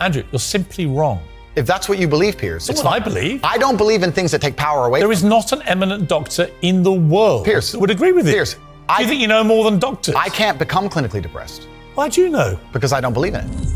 Andrew, you're simply wrong. If that's what you believe, Piers, It's what I believe. I don't believe in things that take power away. There is not an eminent doctor in the world Piers that would agree with you. Piers, Do you think you know more than doctors? I can't become clinically depressed. Why do you know? Because I don't believe in it.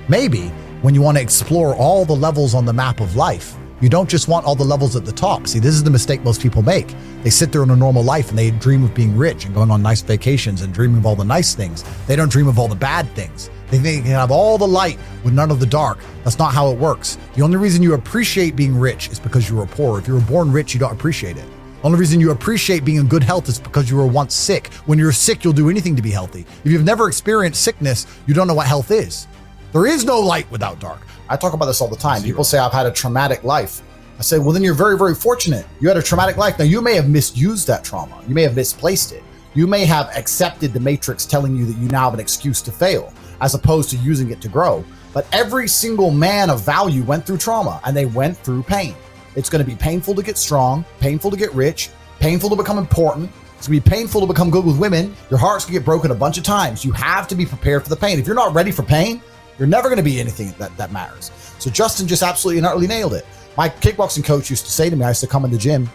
Maybe when you want to explore all the levels on the map of life, you don't just want all the levels at the top. See, this is the mistake most people make. They sit there in a normal life and they dream of being rich and going on nice vacations and dreaming of all the nice things. They don't dream of all the bad things. They think they can have all the light with none of the dark. That's not how it works. The only reason you appreciate being rich is because you were poor. If you were born rich, you don't appreciate it. The only reason you appreciate being in good health is because you were once sick. When you're sick, you'll do anything to be healthy. If you've never experienced sickness, you don't know what health is. There is no light without dark. I talk about this all the time. People say I've had a traumatic life. I say, well, then you're very, very fortunate. You had a traumatic life. Now, you may have misused that trauma. You may have misplaced it. You may have accepted the matrix telling you that you now have an excuse to fail, as opposed to using it to grow. But every single man of value went through trauma, and they went through pain. It's going to be painful to get strong, painful to get rich, painful to become important. It's going to be painful to become good with women. Your heart's going to get broken a bunch of times. You have to be prepared for the pain. If you're not ready for pain, you're never going to be anything that matters. So Justin just absolutely and utterly nailed it. My kickboxing coach used to say to me, I used to come in the gym,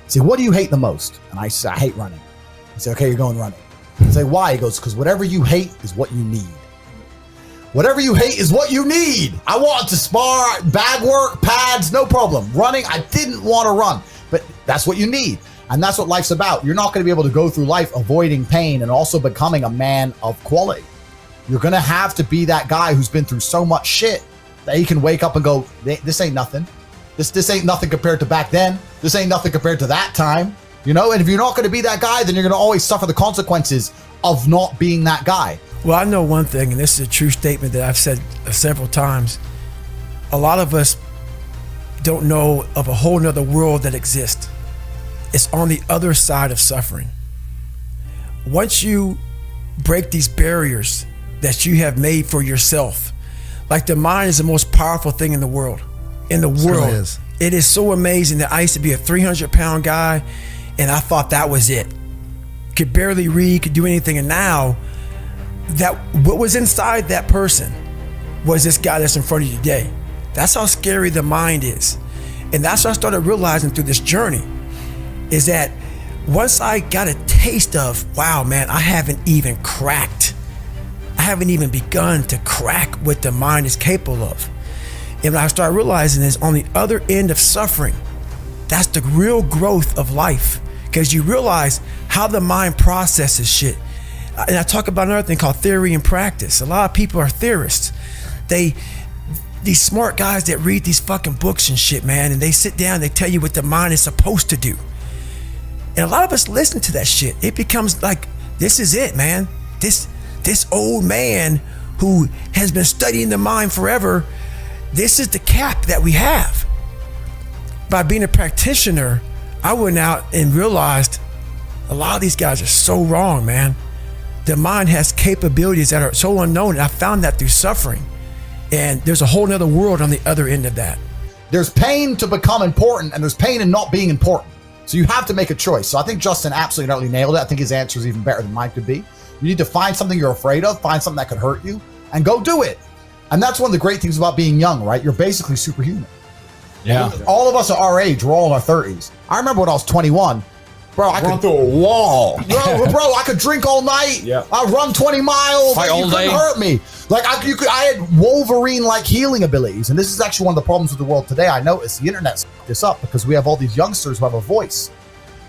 say, what do you hate the most? And I say, I hate running. I say, okay, you're going running. I say, why? He goes, because whatever you hate is what you need. Whatever you hate is what you need. I wanted to spar, bag work, pads, no problem. Running, I didn't want to run, but that's what you need. And that's what life's about. You're not going to be able to go through life avoiding pain and also becoming a man of quality. You're going to have to be that guy who's been through so much shit that he can wake up and go, this ain't nothing. This ain't nothing compared to back then. This ain't nothing compared to that time. You know, and if you're not going to be that guy, then you're going to always suffer the consequences of not being that guy. Well, I know one thing, and this is a true statement that I've said several times. A lot of us don't know of a whole nother world that exists. It's on the other side of suffering. Once you break these barriers that you have made for yourself, like the mind is the most powerful thing in the world. It is so amazing that I used to be a 300-pound guy and I thought that was it. Could barely read, could do anything. And now that what was inside that person was this guy that's in front of you today. That's how scary the mind is. And that's what I started realizing through this journey, is that once I got a taste of, wow, man, I haven't even begun to crack what the mind is capable of. And what I started realizing is on the other end of suffering, that's the real growth of life, because you realize how the mind processes shit. And I talk about another thing called theory and practice. A lot of people are theorists. These smart guys that read these fucking books and shit, man, and they sit down, they tell you what the mind is supposed to do. And a lot of us listen to that shit. It becomes like, this is it, man. This old man who has been studying the mind forever, this is the cap that we have. By being a practitioner, I went out and realized a lot of these guys are so wrong, man. The mind has capabilities that are so unknown, and I found that through suffering. And there's a whole nother world on the other end of that. There's pain to become important, and there's pain in not being important. So you have to make a choice. So I think Justin absolutely utterly nailed it. I think his answer is even better than mine could be. You need to find something you're afraid of, find something that could hurt you, and go do it. And that's one of the great things about being young, right? You're basically superhuman. Yeah. All of us are our age. We're all in our 30s. I remember when I was 21. Bro, I Run through a wall. Bro, I could drink all night. Yeah. I run 20 miles. Fight You all couldn't day. hurt me. Like I had Wolverine-like healing abilities, and this is actually one of the problems with the world today. I noticed the internet's this up because we have all these youngsters who have a voice.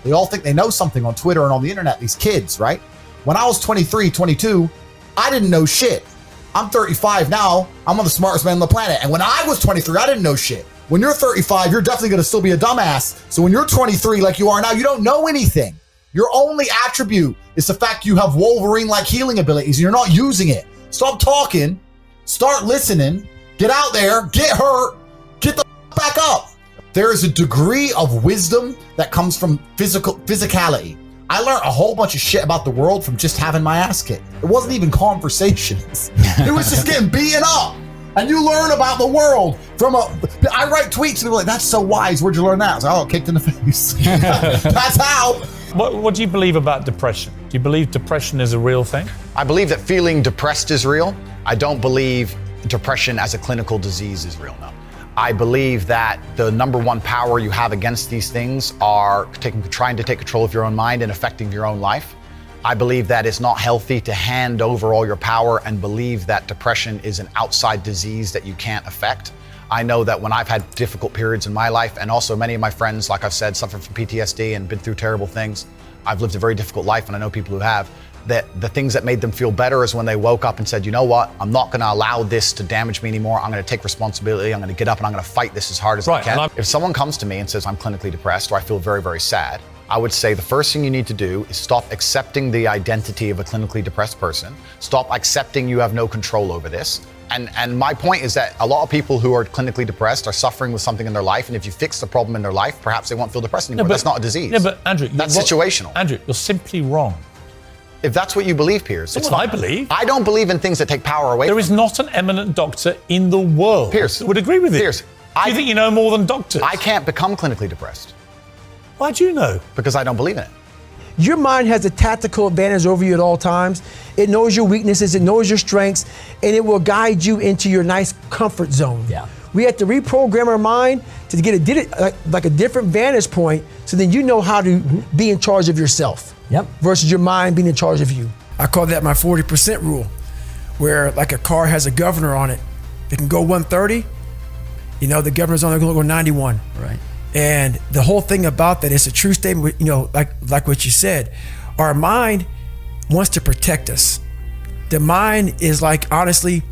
They all think they know something on Twitter and on the internet. These kids, right? When I was 23, 22, I didn't know shit. I'm 35 now. I'm one of the smartest men on the planet. And when I was 23, I didn't know shit. When you're 35, you're definitely going to still be a dumbass. So when you're 23, like you are now, you don't know anything. Your only attribute is the fact you have Wolverine-like healing abilities and you're not using it. Stop talking, start listening, get out there, get hurt, get the back up. There is a degree of wisdom that comes from physicality. I learned a whole bunch of shit about the world from just having my ass kicked. It wasn't even conversations. It was just getting beaten up. And you learn about the world from I write tweets and people are like, that's so wise. Where'd you learn that? I was like, oh, kicked in the face. That's how. What do you believe about depression? Do you believe depression is a real thing? I believe that feeling depressed is real. I don't believe depression as a clinical disease is real, no. I believe that the number one power you have against these things are trying to take control of your own mind and affecting your own life. I believe that it's not healthy to hand over all your power and believe that depression is an outside disease that you can't affect. I know that when I've had difficult periods in my life, and also many of my friends, like I've said, suffer from PTSD and been through terrible things. I've lived a very difficult life, and I know people who have, that the things that made them feel better is when they woke up and said, you know what, I'm not gonna allow this to damage me anymore. I'm gonna take responsibility. I'm gonna get up and I'm gonna fight this as hard as I can. If someone comes to me and says I'm clinically depressed or I feel very, very sad, I would say the first thing you need to do is stop accepting the identity of a clinically depressed person. Stop accepting you have no control over this. And my point is that a lot of people who are clinically depressed are suffering with something in their life, and if you fix the problem in their life, perhaps they won't feel depressed anymore. That's not a disease. Yeah, but Andrew, that's situational. Andrew, you're simply wrong. If that's what you believe, Piers. That's what I believe. I don't believe in things that take power away. There is not an eminent doctor in the world Piers that would agree with you. Piers, do you think you know more than doctors? I can't become clinically depressed. Why do you know? Because I don't believe in it. Your mind has a tactical advantage over you at all times. It knows your weaknesses, it knows your strengths, and it will guide you into your nice comfort zone. Yeah. We have to reprogram our mind to get a different vantage point, so then you know how to be in charge of yourself. Yep. Versus your mind being in charge of you. I call that my 40% rule, where like a car has a governor on it. It can go 130, you know, the governor's only gonna go 91. Right. And the whole thing about that is a true statement, you know, like what you said. Our mind wants to protect us. The mind is like, honestly,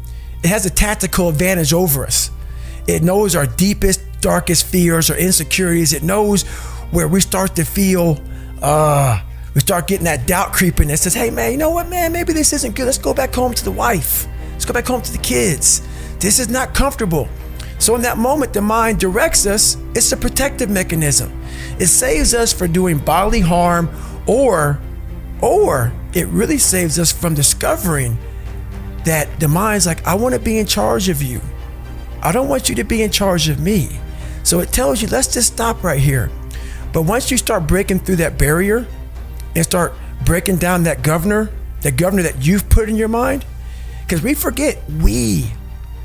it has a tactical advantage over us. It knows our deepest, darkest fears or insecurities. It knows where we start to feel, we start getting that doubt creeping that says, hey man, you know what, man, maybe this isn't good. Let's go back home to the wife. Let's go back home to the kids. This is not comfortable. So in that moment, the mind directs us. It's a protective mechanism. It saves us from doing bodily harm, or it really saves us from discovering that the mind's like, I want to be in charge of you. I don't want you to be in charge of me. So it tells you, let's just stop right here. But once you start breaking through that barrier and start breaking down that governor that you've put in your mind, because we forget we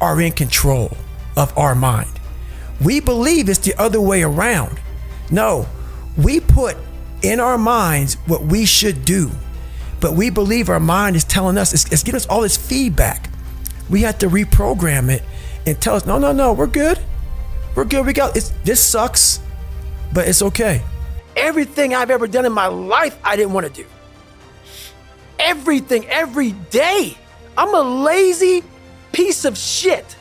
are in control of our mind. We believe it's the other way around. No, we put in our minds what we should do, but we believe our mind is telling us, it's giving us all this feedback. We have to reprogram it and tell us, no, we're good. We're good, this sucks, but it's okay. Everything I've ever done in my life, I didn't want to do. Everything, every day. I'm a lazy piece of shit.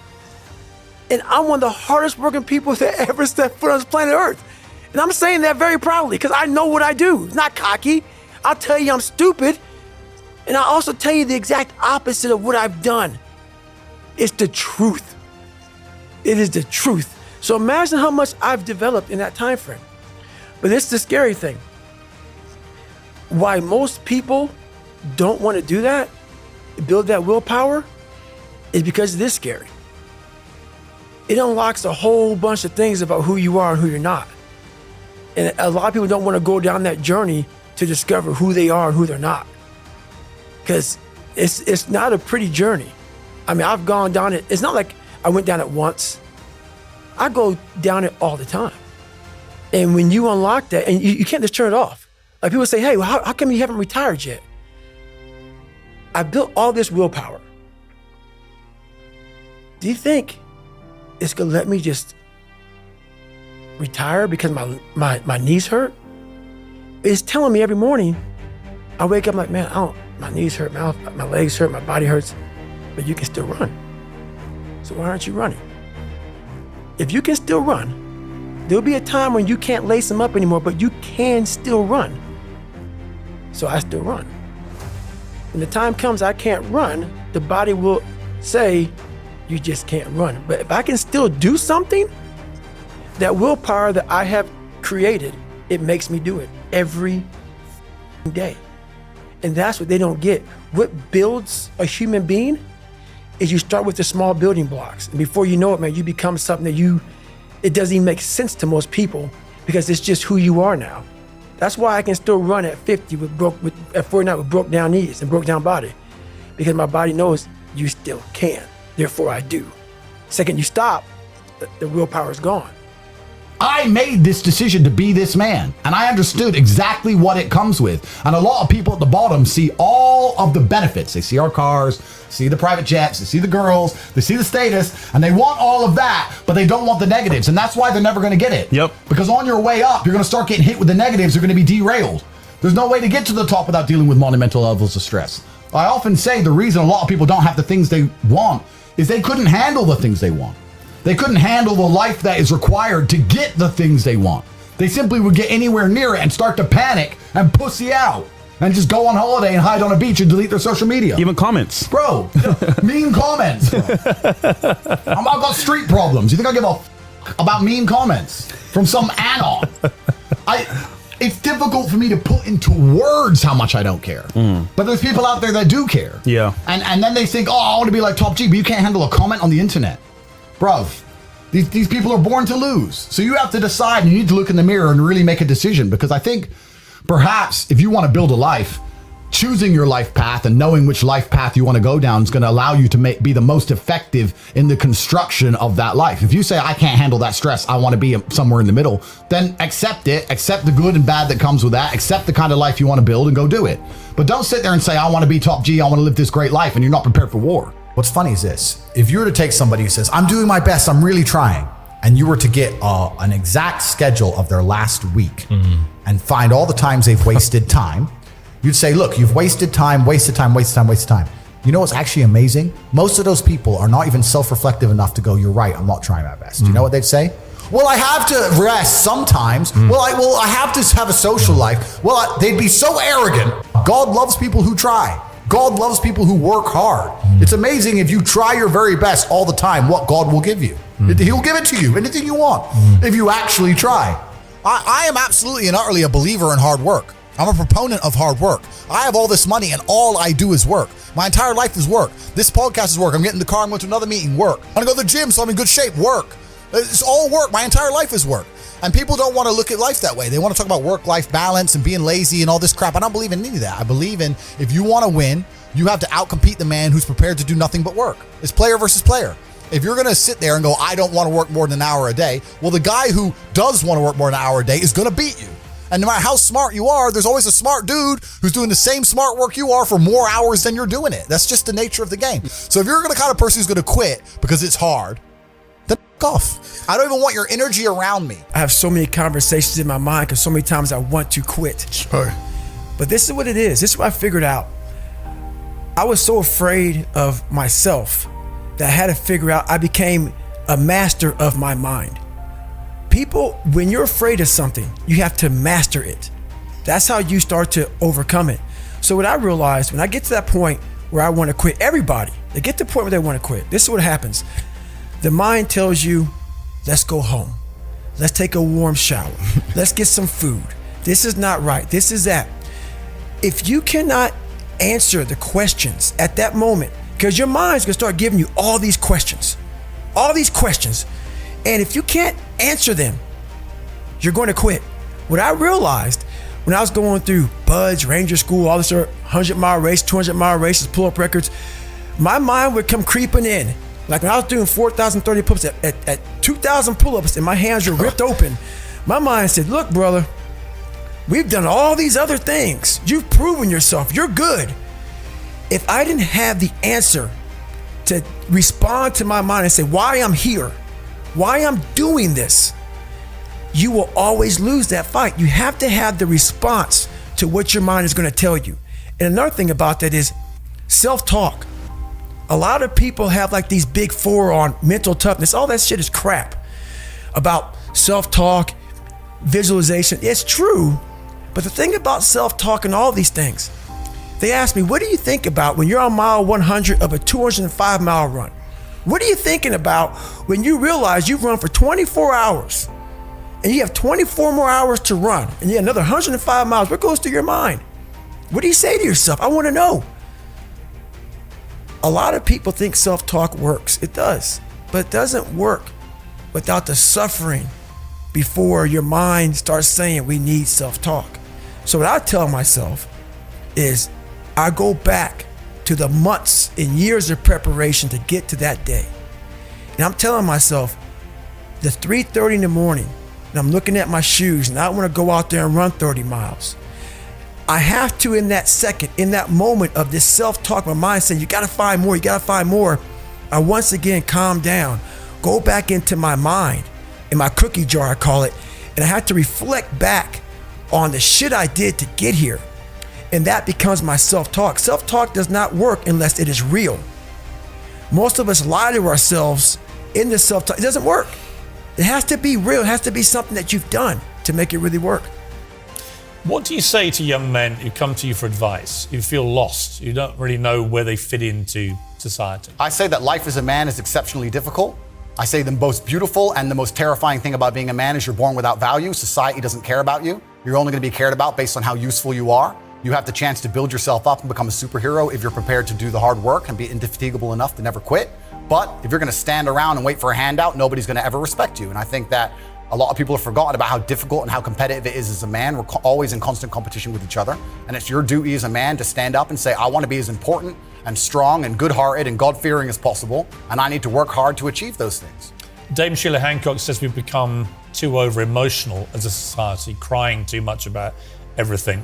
And I'm one of the hardest working people that ever stepped foot on this planet Earth. And I'm saying that very proudly because I know what I do. It's not cocky. I'll tell you I'm stupid. And I'll also tell you the exact opposite of what I've done. It's the truth. It is the truth. So imagine how much I've developed in that time frame. But it's the scary thing. Why most people don't want to do that, build that willpower, is because it is scary. It unlocks a whole bunch of things about who you are and who you're not. And a lot of people don't want to go down that journey to discover who they are and who they're not. Because it's not a pretty journey. I mean, I've gone down it. It's not like I went down it once. I go down it all the time. And when you unlock that, and you can't just turn it off. Like people say, hey, well, how come you haven't retired yet? I built all this willpower. Do you think it's gonna let me just retire because my knees hurt? It's telling me every morning, I wake up like, man, my knees hurt, my legs hurt, my body hurts, but you can still run. So why aren't you running? If you can still run, there'll be a time when you can't lace them up anymore, but you can still run. So I still run. When the time comes I can't run, the body will say, you just can't run. But if I can still do something, that willpower that I have created, it makes me do it every day. And that's what they don't get. What builds a human being is you start with the small building blocks. And before you know it, man, you become something that it doesn't even make sense to most people because it's just who you are now. That's why I can still run at 50 at 49 with broke down knees and broke down body, because my body knows you still can. Therefore, I do. Second you stop, the willpower is gone. I made this decision to be this man, and I understood exactly what it comes with. And a lot of people at the bottom see all of the benefits. They see our cars, see the private jets, they see the girls, they see the status, and they want all of that, but they don't want the negatives. And that's why they're never going to get it. Yep. Because on your way up, you're going to start getting hit with the negatives. You're going to be derailed. There's no way to get to the top without dealing with monumental levels of stress. I often say the reason a lot of people don't have the things they want is they couldn't handle the things they want. They couldn't handle the life that is required to get the things they want. They simply would get anywhere near it and start to panic and pussy out and just go on holiday and hide on a beach and delete their social media. Even comments. Bro, mean comments. Bro. I've got street problems. You think I give a about mean comments from some anon? It's difficult for me to put into words how much I don't care. But there's people out there that do care. Yeah. And then they think, oh, I want to be like Top G, but you can't handle a comment on the internet. Bruv, these people are born to lose. So you have to decide, and you need to look in the mirror and really make a decision, because I think perhaps if you want to build a life, choosing your life path and knowing which life path you want to go down is going to allow you to be the most effective in the construction of that life. If you say, I can't handle that stress, I want to be somewhere in the middle, then accept it, accept the good and bad that comes with that, accept the kind of life you want to build and go do it. But don't sit there and say, I want to be Top G, I want to live this great life, and you're not prepared for war. What's funny is this: if you were to take somebody who says, I'm doing my best, I'm really trying, and you were to get an exact schedule of their last week and find all the times they've wasted time, you'd say, look, you've wasted time, wasted time, wasted time, wasted time. You know what's actually amazing? Most of those people are not even self-reflective enough to go, you're right, I'm not trying my best. You know what they'd say? Well, I have to rest sometimes. Well, I have to have a social life. Well, they'd be so arrogant. God loves people who try. God loves people who work hard. It's amazing if you try your very best all the time, what God will give you. He'll give it to you, anything you want, if you actually try. I am absolutely and utterly a believer in hard work. I'm a proponent of hard work. I have all this money and all I do is work. My entire life is work. This podcast is work. I'm getting in the car, I'm going to another meeting, work. I'm going to go to the gym so I'm in good shape, work. It's all work. My entire life is work. And people don't want to look at life that way. They want to talk about work-life balance and being lazy and all this crap. I don't believe in any of that. I believe in, if you want to win, you have to outcompete the man who's prepared to do nothing but work. It's player versus player. If you're going to sit there and go, I don't want to work more than an hour a day, well, the guy who does want to work more than an hour a day is going to beat you. And no matter how smart you are, there's always a smart dude who's doing the same smart work you are for more hours than you're doing it. That's just the nature of the game. So if you're the kind of person who's going to quit because it's hard, then f*** off. I don't even want your energy around me. I have so many conversations in my mind because so many times I want to quit. Sure. But this is what it is. This is what I figured out. I was so afraid of myself that I had to figure out, I became a master of my mind. People, when you're afraid of something, you have to master it. That's how you start to overcome it. So what I realized, when I get to that point where I want to quit, everybody, they get to the point where they want to quit. This is what happens. The mind tells you, let's go home. Let's take a warm shower. Let's get some food. This is not right. This is that. If you cannot answer the questions at that moment, because your mind's gonna start giving you all these questions. And if you can't answer them, you're going to quit. What I realized when I was going through Buds, Ranger School, all this 100-mile race, 200-mile races, pull-up records, my mind would come creeping in. Like when I was doing 4,030 pull-ups at 2,000 pull-ups and my hands were ripped open, my mind said, look, brother, we've done all these other things. You've proven yourself. You're good. If I didn't have the answer to respond to my mind and say why I'm here, why I'm doing this, you will always lose that fight. You have to have the response to what your mind is going to tell you. And another thing about that is self-talk. A lot of people have like these big four on mental toughness. All that shit is crap about self-talk, visualization. It's true. But the thing about self-talk and all these things, they ask me, what do you think about when you're on mile 100 of a 205-mile run? What are you thinking about when you realize you've run for 24 hours and you have 24 more hours to run and you have another 105 miles? What goes through your mind? What do you say to yourself? I want to know. A lot of people think self-talk works. It does, but it doesn't work without the suffering before your mind starts saying we need self-talk. So what I tell myself is I go back to the months and years of preparation to get to that day. And I'm telling myself, the 3:30 in the morning, and I'm looking at my shoes and I want to go out there and run 30 miles. I have to, in that second, in that moment of this self-talk, my mind saying, you got to find more, you got to find more. I once again calm down, go back into my mind, in my cookie jar, I call it, and I have to reflect back on the shit I did to get here. And that becomes my self-talk. Self-talk does not work unless it is real. Most of us lie to ourselves in the self-talk. It doesn't work. It has to be real. It has to be something that you've done to make it really work. What do you say to young men who come to you for advice, who feel lost, who don't really know where they fit into society? I say that life as a man is exceptionally difficult. I say the most beautiful and the most terrifying thing about being a man is you're born without value. Society doesn't care about you. You're only going to be cared about based on how useful you are. You have the chance to build yourself up and become a superhero if you're prepared to do the hard work and be indefatigable enough to never quit. But if you're going to stand around and wait for a handout, nobody's going to ever respect you. And I think that a lot of people have forgotten about how difficult and how competitive it is as a man. We're always in constant competition with each other. And it's your duty as a man to stand up and say, I want to be as important and strong and good-hearted and God-fearing as possible. And I need to work hard to achieve those things. Dame Sheila Hancock says we've become too over-emotional as a society, crying too much about everything.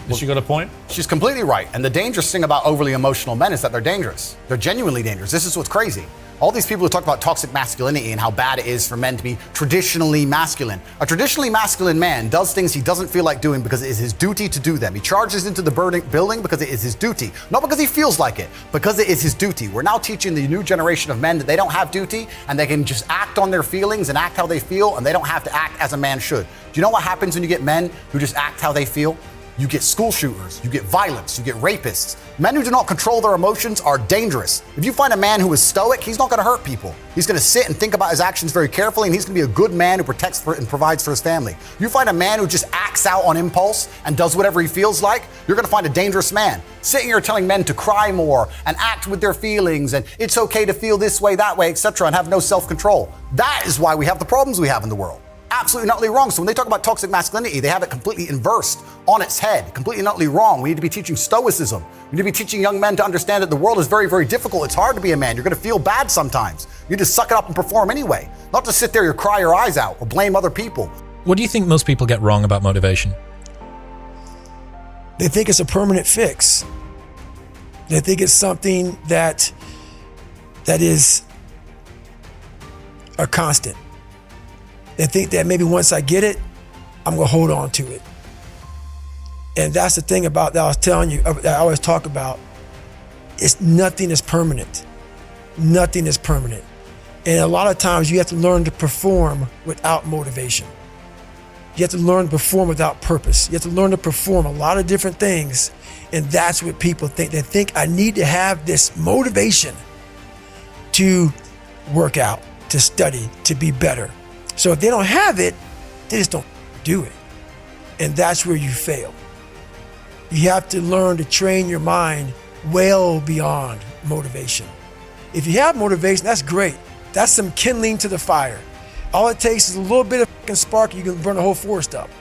Has she got a point? She's completely right. And the dangerous thing about overly emotional men is that they're dangerous. They're genuinely dangerous. This is what's crazy. All these people who talk about toxic masculinity and how bad it is for men to be traditionally masculine. A traditionally masculine man does things he doesn't feel like doing because it is his duty to do them. He charges into the building because it is his duty. Not because he feels like it, because it is his duty. We're now teaching the new generation of men that they don't have duty and they can just act on their feelings and act how they feel, and they don't have to act as a man should. Do you know what happens when you get men who just act how they feel? You get school shooters, you get violence, you get rapists. Men who do not control their emotions are dangerous. If you find a man who is stoic, he's not going to hurt people. He's going to sit and think about his actions very carefully, and he's going to be a good man who protects and provides for his family. You find a man who just acts out on impulse and does whatever he feels like, you're going to find a dangerous man. Sitting here telling men to cry more and act with their feelings and it's okay to feel this way, that way, etc., and have no self-control. That is why we have the problems we have in the world. Absolutely and utterly wrong. So when they talk about toxic masculinity, they have it completely inversed on its head, completely and utterly wrong. We need to be teaching stoicism. We need to be teaching young men to understand that the world is very, very difficult. It's hard to be a man. You're going to feel bad sometimes. You just suck it up and perform anyway. Not to sit there and cry your eyes out or blame other people. What do you think most people get wrong about motivation? They think it's a permanent fix. They think it's something that is a constant. They think that maybe once I get it, I'm gonna hold on to it. And that's the thing about that I was telling you, that I always talk about, is nothing is permanent. Nothing is permanent. And a lot of times you have to learn to perform without motivation. You have to learn to perform without purpose. You have to learn to perform a lot of different things. And that's what people think. They think I need to have this motivation to work out, to study, to be better. So if they don't have it, they just don't do it. And that's where you fail. You have to learn to train your mind well beyond motivation. If you have motivation, that's great. That's some kindling to the fire. All it takes is a little bit of fucking spark, you can burn the whole forest up.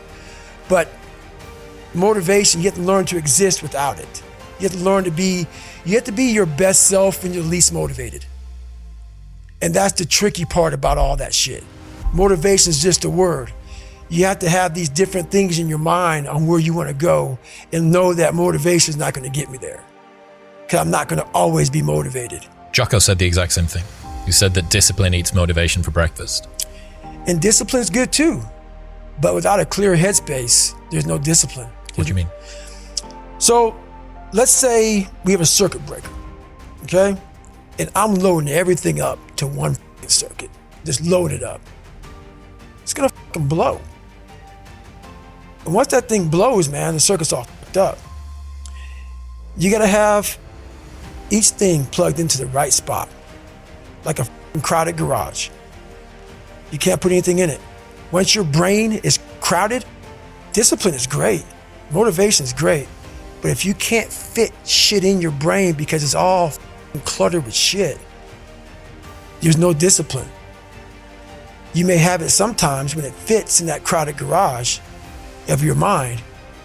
But motivation, you have to learn to exist without it. You have to learn to be, you have to be your best self when you're least motivated. And that's the tricky part about all that shit. Motivation is just a word. You have to have these different things in your mind on where you want to go and know that motivation is not going to get me there. Because I'm not going to always be motivated. Jocko said the exact same thing. He said that discipline eats motivation for breakfast. And discipline is good too. But without a clear headspace, there's no discipline. What do you mean? So let's say we have a circuit breaker, okay? And I'm loading everything up to one circuit. Just load it up. It's gonna fucking blow. And once that thing blows, man, the circuit's all fucked up. You gotta have each thing plugged into the right spot, like a fucking crowded garage. You can't put anything in it. Once your brain is crowded, discipline is great, motivation is great, but if you can't fit shit in your brain because it's all fucking cluttered with shit, there's no discipline. You may have it sometimes when it fits in that crowded garage of your mind,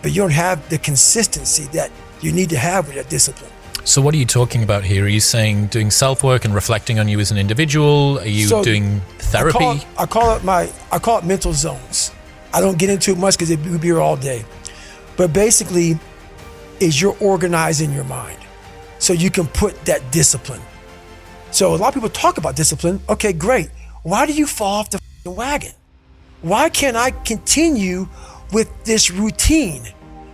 but you don't have the consistency that you need to have with that discipline. So what are you talking about here? Are you saying doing self-work and reflecting on you as an individual? Are you doing therapy? I call it mental zones. I don't get into it much because it would be here all day. But basically, is you're organizing your mind so you can put that discipline. So a lot of people talk about discipline. Okay, great. Why do you fall off the wagon? Why can't I continue with this routine?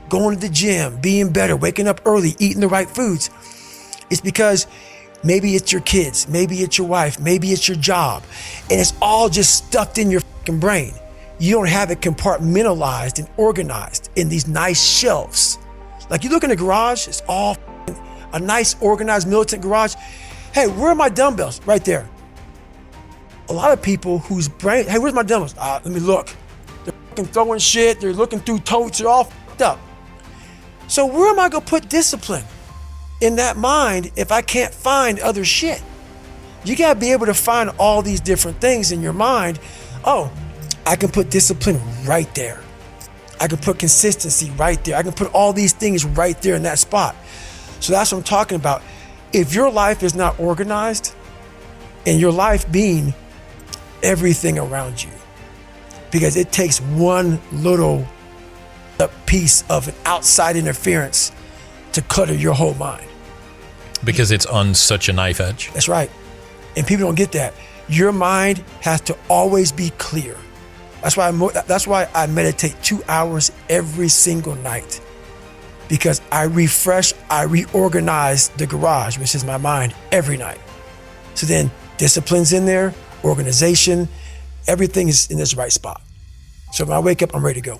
Going to the gym, being better, waking up early, eating the right foods. It's because maybe it's your kids, maybe it's your wife, maybe it's your job, and it's all just stuffed in your brain. You don't have it compartmentalized and organized in these nice shelves. Like you look in the garage, it's all a nice organized militant garage. Hey, where are my dumbbells? Right there. A lot of people whose brain, hey, where's my dumbbells? Let me look. They're throwing shit, they're looking through totes, they're all up. So where am I gonna put discipline in that mind if I can't find other shit? You gotta be able to find all these different things in your mind. Oh, I can put discipline right there. I can put consistency right there. I can put all these things right there in that spot. So that's what I'm talking about. If your life is not organized, and your life being everything around you, because it takes one little piece of an outside interference to clutter your whole mind. Because it's on such a knife edge. That's right. And people don't get that. Your mind has to always be clear. That's why I meditate 2 hours every single night, because I refresh, I reorganize the garage, which is my mind, every night. So then discipline's in there, organization, everything is in this right spot. So when I wake up, I'm ready to go.